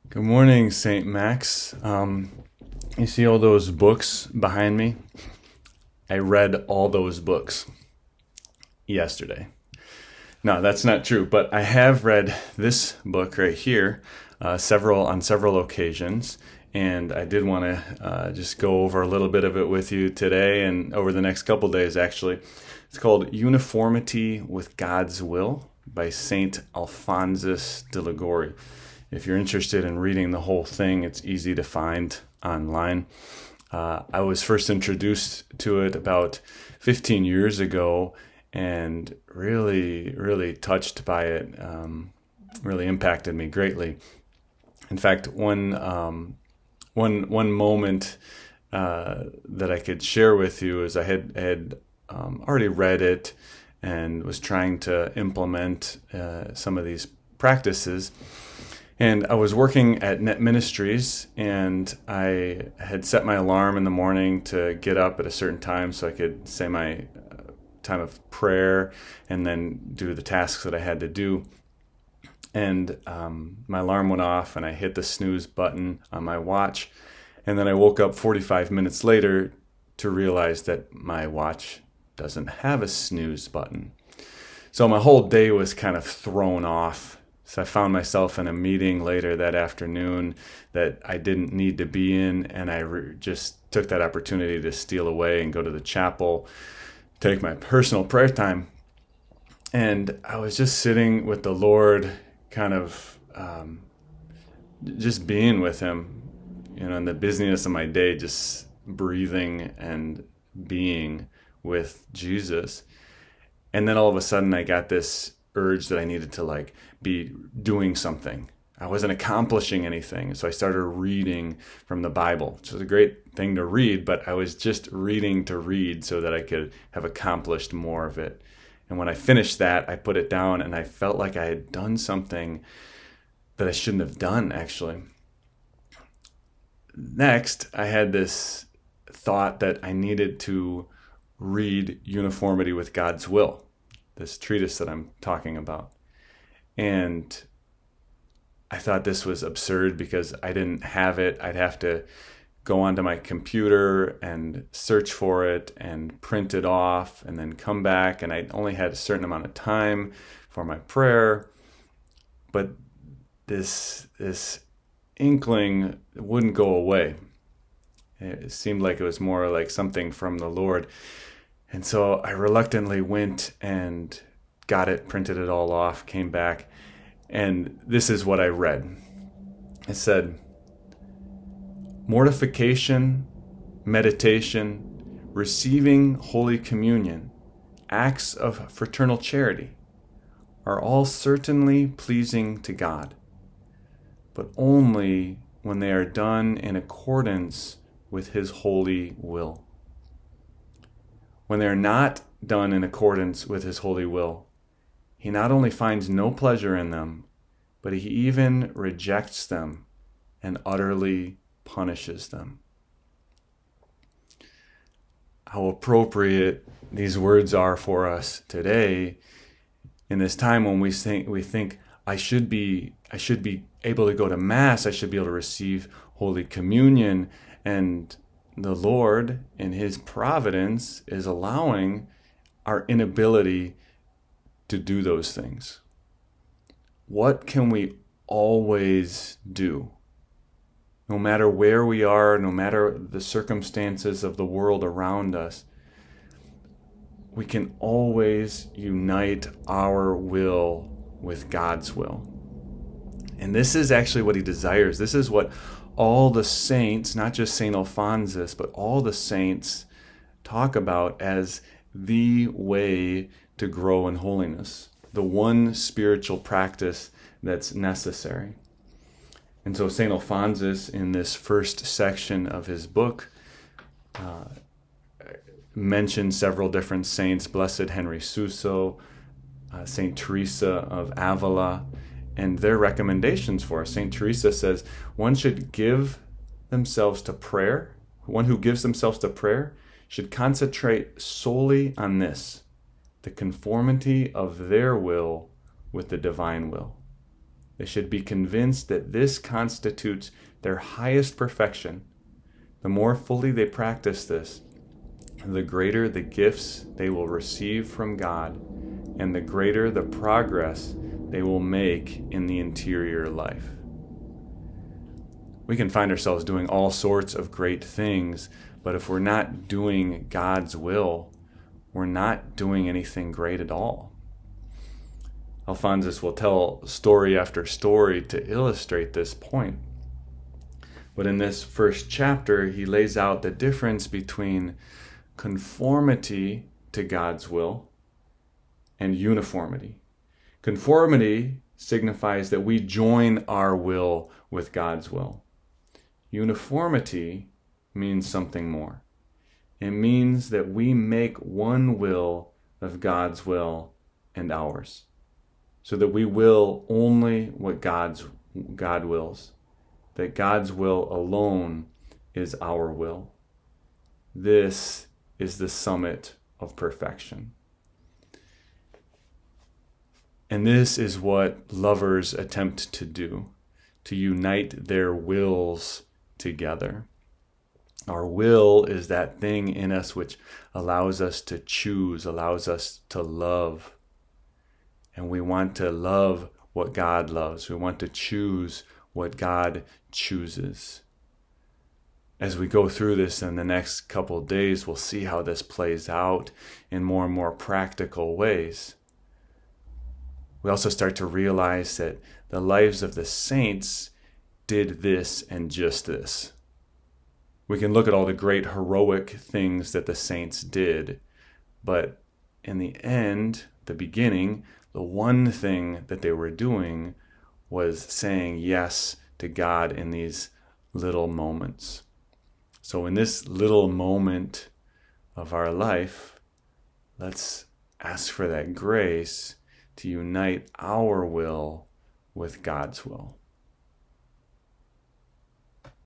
Good morning, St. Max. You see all those books behind me? I read all those books yesterday. No, that's not true, but I have read this book right here on several occasions, and I did want to just go over a little bit of it with you today and over the next couple days, actually. It's called Uniformity with God's Will by St. Alphonsus de Liguori. If you're interested in reading the whole thing, it's easy to find online. I was first introduced to it about 15 years ago and really touched by it, really impacted me greatly. In fact, one moment that I could share with you is I had already read it and was trying to implement some of these practices. And I was working at Net Ministries, and I had set my alarm in the morning to get up at a certain time so I could say my time of prayer and then do the tasks that I had to do. And my alarm went off, and I hit the snooze button on my watch. And then I woke up 45 minutes later to realize that my watch doesn't have a snooze button. So my whole day was kind of thrown off. So I found myself in a meeting later that afternoon that I didn't need to be in, and I just took that opportunity to steal away and go to the chapel, take my personal prayer time. And I was just sitting with the Lord, kind of just being with Him, in the busyness of my day, just breathing and being with Jesus. And then all of a sudden I got this urge that I needed to be doing something. I wasn't accomplishing anything. So I started reading from the Bible, which was a great thing to read, but I was just reading to read so that I could have accomplished more of it. And when I finished that, I put it down and I felt like I had done something that I shouldn't have done, actually. Next, I had this thought that I needed to read Uniformity with God's Will, this treatise that I'm talking about. And I thought this was absurd because I didn't have it. I'd have to go onto my computer and search for it and print it off and then come back. And I only had a certain amount of time for my prayer. But this inkling wouldn't go away. It seemed like it was more like something from the Lord. And so I reluctantly went and got it, printed it all off, came back, and this is what I read. It said, mortification, meditation, receiving Holy Communion, acts of fraternal charity are all certainly pleasing to God, but only when they are done in accordance with His holy will. When they are not done in accordance with His holy will, He not only finds no pleasure in them, but He even rejects them and utterly punishes them. How appropriate these words are for us today in this time when we think I should be able to go to Mass, I should be able to receive Holy Communion, and the Lord, in His providence, is allowing our inability to do those things. What can we always do? No matter where we are, no matter the circumstances of the world around us, we can always unite our will with God's will. And this is actually what He desires. This is what all the saints, not just St. Alphonsus, but all the saints talk about as the way to grow in holiness, the one spiritual practice that's necessary. And so St. Alphonsus, in this first section of his book, mentions several different saints, Blessed Henry Suso, St. Teresa of Avila, and their recommendations for us. St. Teresa says one should give themselves to prayer. One who gives themselves to prayer should concentrate solely on this, the conformity of their will with the divine will. They should be convinced that this constitutes their highest perfection. The more fully they practice this, the greater the gifts they will receive from God, and the greater the progress they will make in the interior life. We can find ourselves doing all sorts of great things, but if we're not doing God's will, we're not doing anything great at all. Alphonsus will tell story after story to illustrate this point. But in this first chapter, he lays out the difference between conformity to God's will and uniformity. Conformity signifies that we join our will with God's will. Uniformity means something more. It means that we make one will of God's will and ours, so that we will only what God wills, that God's will alone is our will. This is the summit of perfection. And this is what lovers attempt to do, to unite their wills together. Our will is that thing in us which allows us to choose, allows us to love. And we want to love what God loves. We want to choose what God chooses. As we go through this in the next couple of days, we'll see how this plays out in more and more practical ways. We also start to realize that the lives of the saints did this and just this. We can look at all the great heroic things that the saints did, but in the end, the beginning, the one thing that they were doing was saying yes to God in these little moments. So in this little moment of our life, let's ask for that grace to unite our will with God's will.